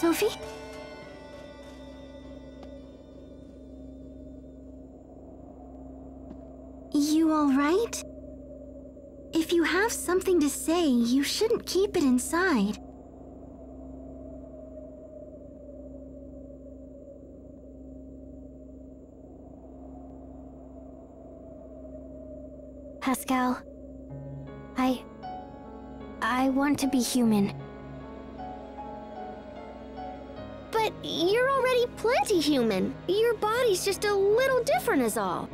Sophie? You all right? If you have something to say, you shouldn't keep it inside. Pascal, I want to be human. But you're already plenty human. Your body's just a little different is all.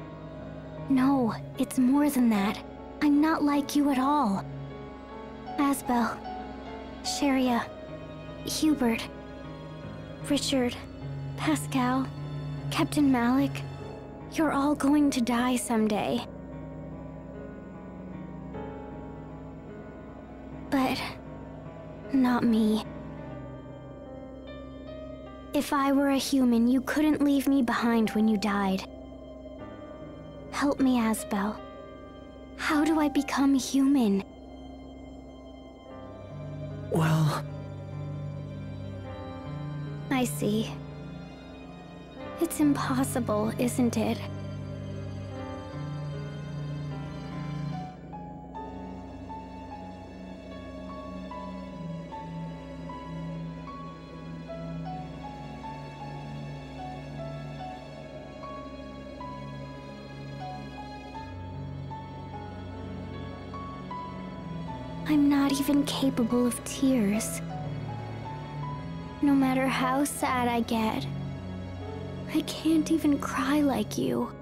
No, it's more than that. I'm not like you at all. Asbel, Sharia, Hubert, Richard, Pascal, Captain Malik, you're all going to die someday. But not me. If I were a human, you couldn't leave me behind when you died. Help me, Asbel. How do I become human? Well... I see. It's impossible, isn't it? I'm not even capable of tears. No matter how sad I get, I can't even cry like you.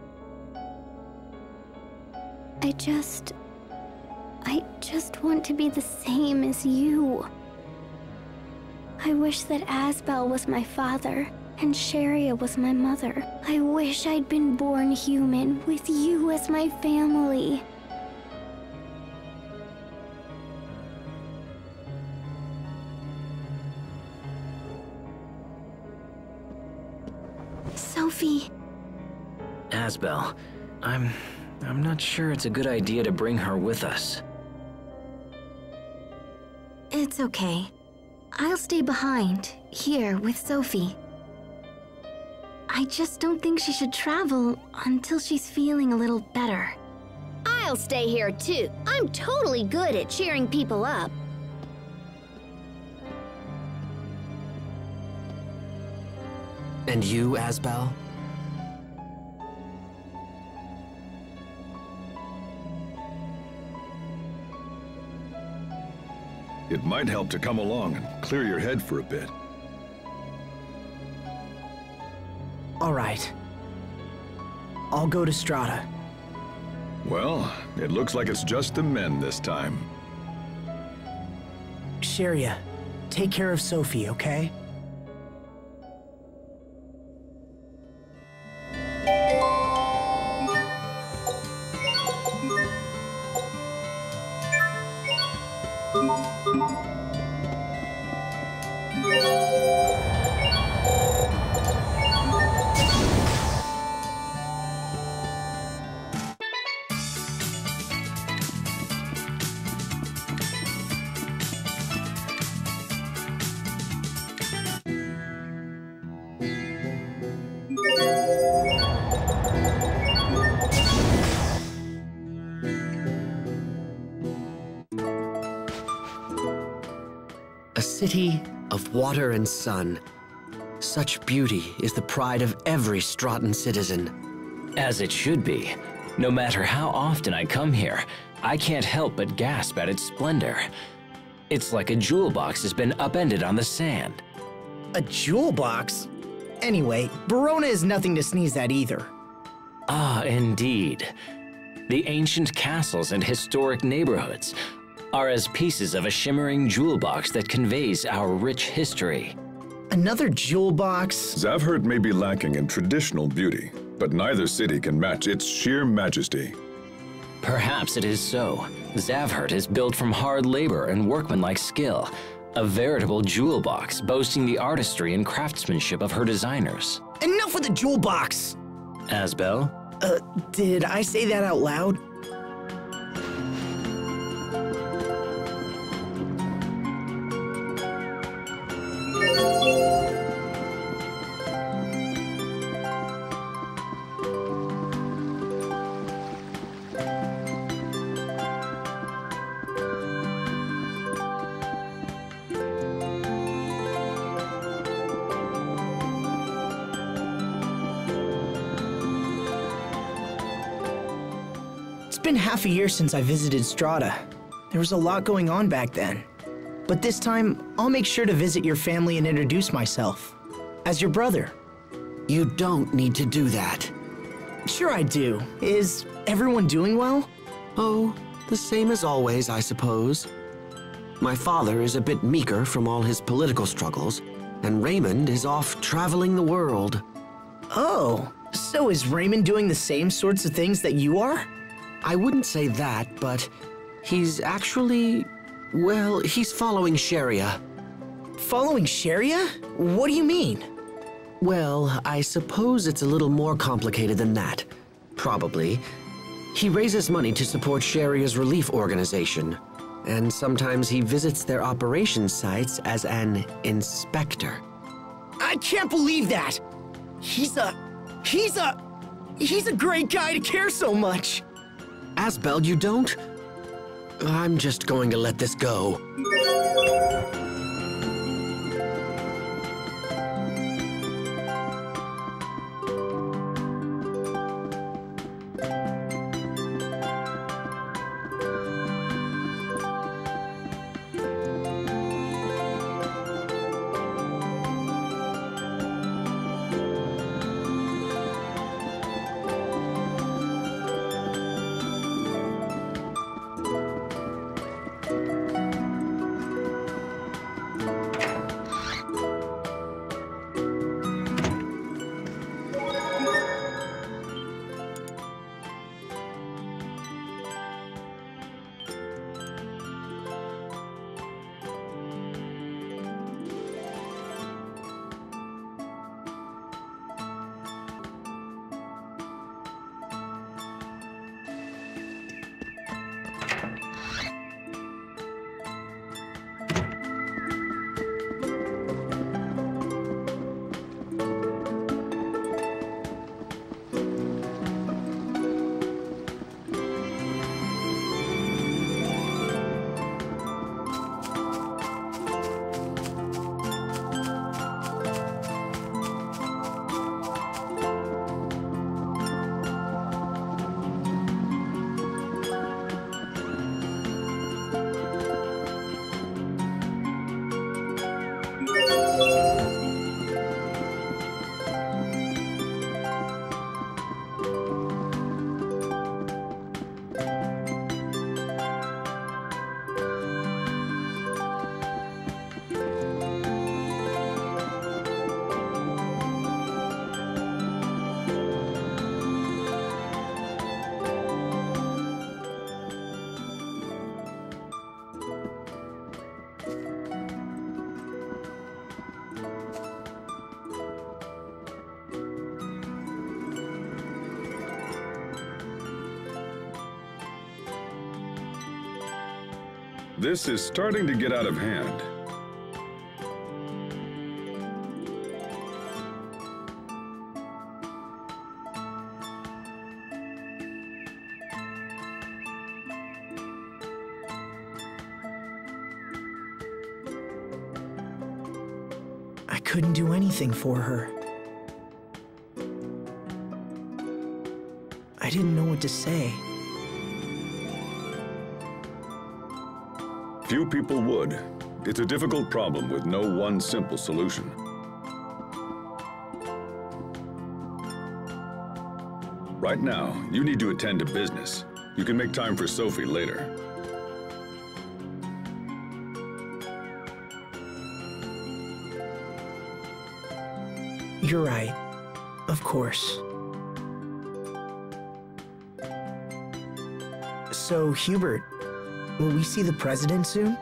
I just want to be the same as you. I wish that Asbel was my father and Sharia was my mother. I wish I'd been born human with you as my family. Sophie. Asbel, I'm not sure it's a good idea to bring her with us. It's okay. I'll stay behind, here with Sophie. I just don't think she should travel until she's feeling a little better. I'll stay here too. I'm totally good at cheering people up. And you, Asbel? It might help to come along and clear your head for a bit. All right. I'll go to Strata. Well, it looks like it's just the men this time. Sharia, take care of Sophie, okay? A city of water and sun. Such beauty is the pride of every Stratan citizen. As it should be. No matter how often I come here, I can't help but gasp at its splendor. It's like a jewel box has been upended on the sand. A jewel box? Anyway, Verona is nothing to sneeze at either. Ah, indeed. The ancient castles and historic neighborhoods are as pieces of a shimmering jewel box that conveys our rich history. Another jewel box? Zavhert may be lacking in traditional beauty, but neither city can match its sheer majesty. Perhaps it is so. Zavhert is built from hard labor and workmanlike skill, a veritable jewel box boasting the artistry and craftsmanship of her designers. Enough with the jewel box! Asbel? Did I say that out loud? been half a year since I visited Strata. There was a lot going on back then. But this time, I'll make sure to visit your family and introduce myself. As your brother. You don't need to do that. Sure I do. Is everyone doing well? Oh, the same as always, I suppose. My father is a bit meeker from all his political struggles, and Raymond is off traveling the world. Oh, so is Raymond doing the same sorts of things that you are? I wouldn't say that, but he's actually, well, he's following Sharia. Following Sharia? What do you mean? Well, I suppose it's a little more complicated than that. Probably. He raises money to support Sharia's relief organization, and sometimes he visits their operations sites as an inspector. I can't believe that! He's a great guy to care so much! Asbel, you don't? I'm just going to let this go. This is starting to get out of hand. I couldn't do anything for her. I didn't know what to say. Few people would. It's a difficult problem with no one simple solution. Right now, you need to attend to business. You can make time for Sophie later. You're right. Of course. So, Hubert, will we see the president soon?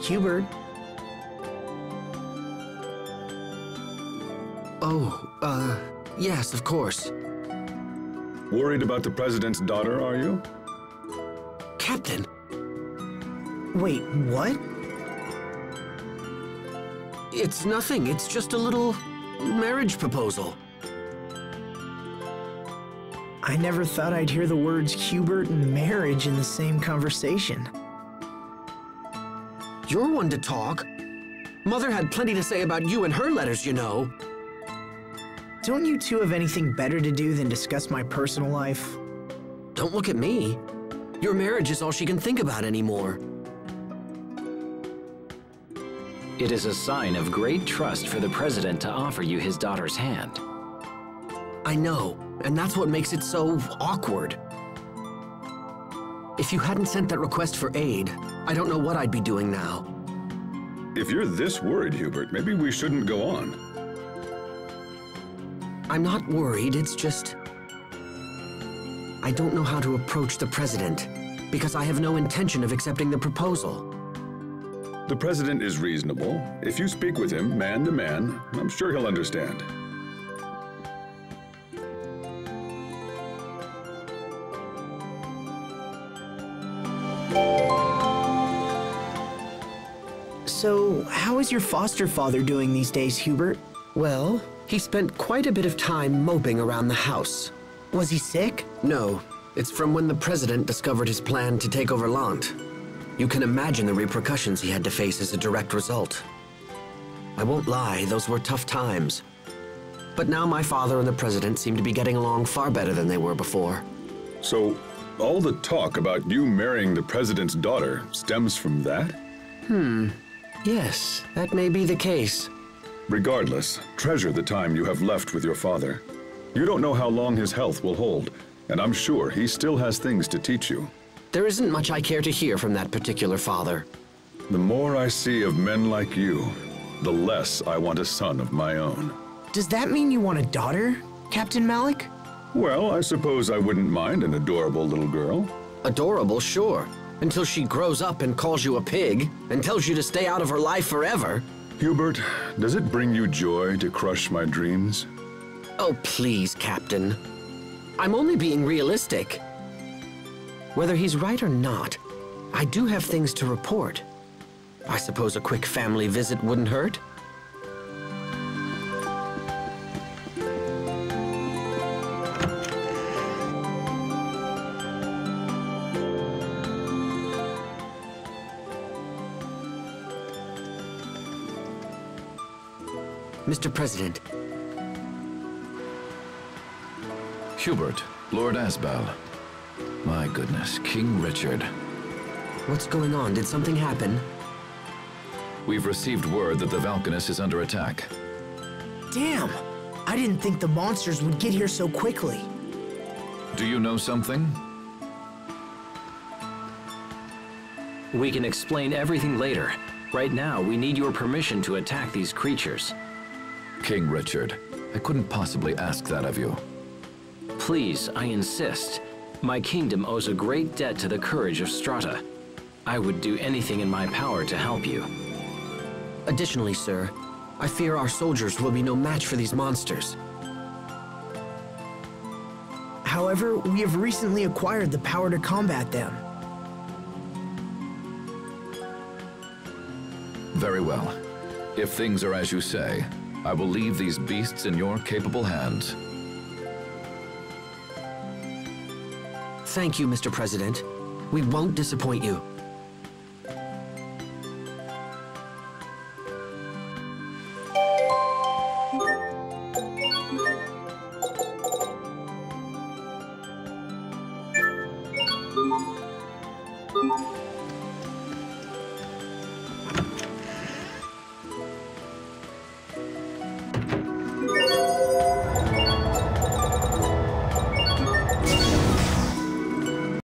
Hubert? Oh, yes, of course. Worried about the president's daughter, are you? Captain! Wait, what? It's nothing. It's just a little marriage proposal. I never thought I'd hear the words Hubert and marriage in the same conversation. You're one to talk. Mother had plenty to say about you in her letters, you know. Don't you two have anything better to do than discuss my personal life? Don't look at me. Your marriage is all she can think about anymore. It is a sign of great trust for the president to offer you his daughter's hand. I know, and that's what makes it so awkward. If you hadn't sent that request for aid, I don't know what I'd be doing now. If you're this worried, Hubert, maybe we shouldn't go on. I'm not worried, it's just... I don't know how to approach the president, because I have no intention of accepting the proposal. The president is reasonable. If you speak with him, man to man, I'm sure he'll understand. So, how is your foster father doing these days, Hubert? Well, he spent quite a bit of time moping around the house. Was he sick? No, it's from when the president discovered his plan to take over Lant. You can imagine the repercussions he had to face as a direct result. I won't lie, those were tough times. But now my father and the president seem to be getting along far better than they were before. So, all the talk about you marrying the president's daughter stems from that? Yes, that may be the case. Regardless, treasure the time you have left with your father. You don't know how long his health will hold, and I'm sure he still has things to teach you. There isn't much I care to hear from that particular father. The more I see of men like you, the less I want a son of my own. Does that mean you want a daughter, Captain Malik? Well, I suppose I wouldn't mind an adorable little girl. Adorable, sure. Until she grows up and calls you a pig, and tells you to stay out of her life forever. Hubert, does it bring you joy to crush my dreams? Oh, please, Captain. I'm only being realistic. Whether he's right or not, I do have things to report. I suppose a quick family visit wouldn't hurt? Mr. President. Hubert, Lord Asbel. My goodness, King Richard. What's going on? Did something happen? We've received word that the Valkanus is under attack. Damn! I didn't think the monsters would get here so quickly. Do you know something? We can explain everything later. Right now, we need your permission to attack these creatures. King Richard, I couldn't possibly ask that of you. Please, I insist. My kingdom owes a great debt to the courage of Strata. I would do anything in my power to help you. Additionally, sir, I fear our soldiers will be no match for these monsters. However, we have recently acquired the power to combat them. Very well. If things are as you say, I will leave these beasts in your capable hands. Thank you, Mr. President. We won't disappoint you.